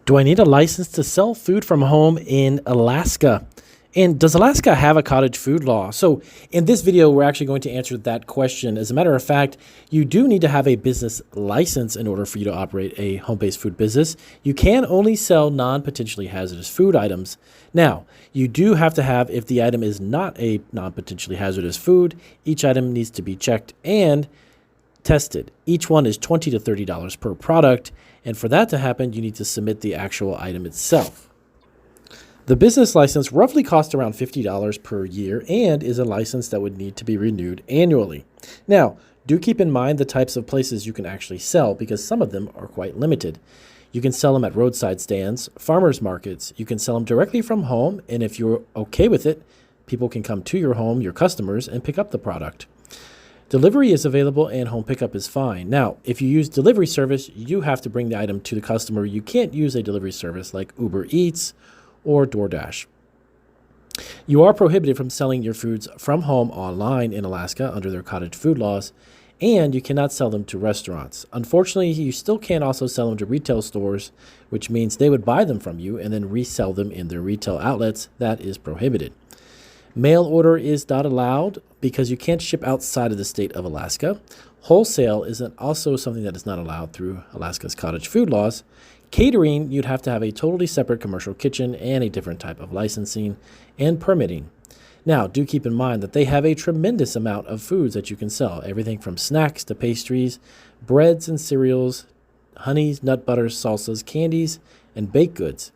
Do I need a license to sell food from home in Alaska? And does Alaska have a cottage food law? So in this video, we're actually going to answer that question. As a matter of fact, you do need to have a business license in order for you to operate a home-based food business. You can only sell non-potentially hazardous food items. Now, you do have to have, if the item is not a non-potentially hazardous food, each item needs to be checked and tested. Each one is $20 to $30 per product. And for that to happen, you need to submit the actual item itself. The business license roughly costs around $50 per year and is a license that would need to be renewed annually. Now, do keep in mind the types of places you can actually sell because some of them are quite limited. You can sell them at roadside stands, farmers markets. You can sell them directly from home, and if you're okay with it, people can come to your home, your customers, and pick up the product. Delivery is available and home pickup is fine. Now, if you use delivery service, you have to bring the item to the customer. You can't use a delivery service like Uber Eats or DoorDash. You are prohibited from selling your foods from home online in Alaska under their cottage food laws, and you cannot sell them to restaurants. Unfortunately, you still can also sell them to retail stores, which means they would buy them from you and then resell them in their retail outlets. That is prohibited. Mail order is not allowed because you can't ship outside of the state of Alaska. Wholesale is also something that is not allowed through Alaska's cottage food laws. Catering, you'd have to have a totally separate commercial kitchen and a different type of licensing and permitting. Now, do keep in mind that they have a tremendous amount of foods that you can sell. Everything from snacks to pastries, breads and cereals, honeys, nut butters, salsas, candies, and baked goods.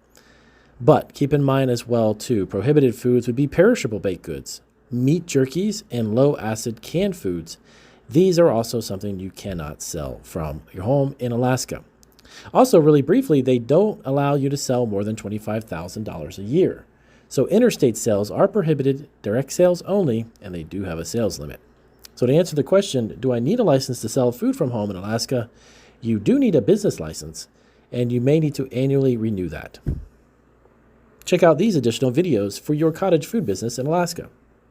But keep in mind as well, too, prohibited foods would be perishable baked goods, meat jerkies, and low-acid canned foods. These are also something you cannot sell from your home in Alaska. Also, really briefly, they don't allow you to sell more than $25,000 a year. So interstate sales are prohibited, direct sales only, and they do have a sales limit. So to answer the question, do I need a license to sell food from home in Alaska? You do need a business license, and you may need to annually renew that. Check out these additional videos for your cottage food business in Alaska.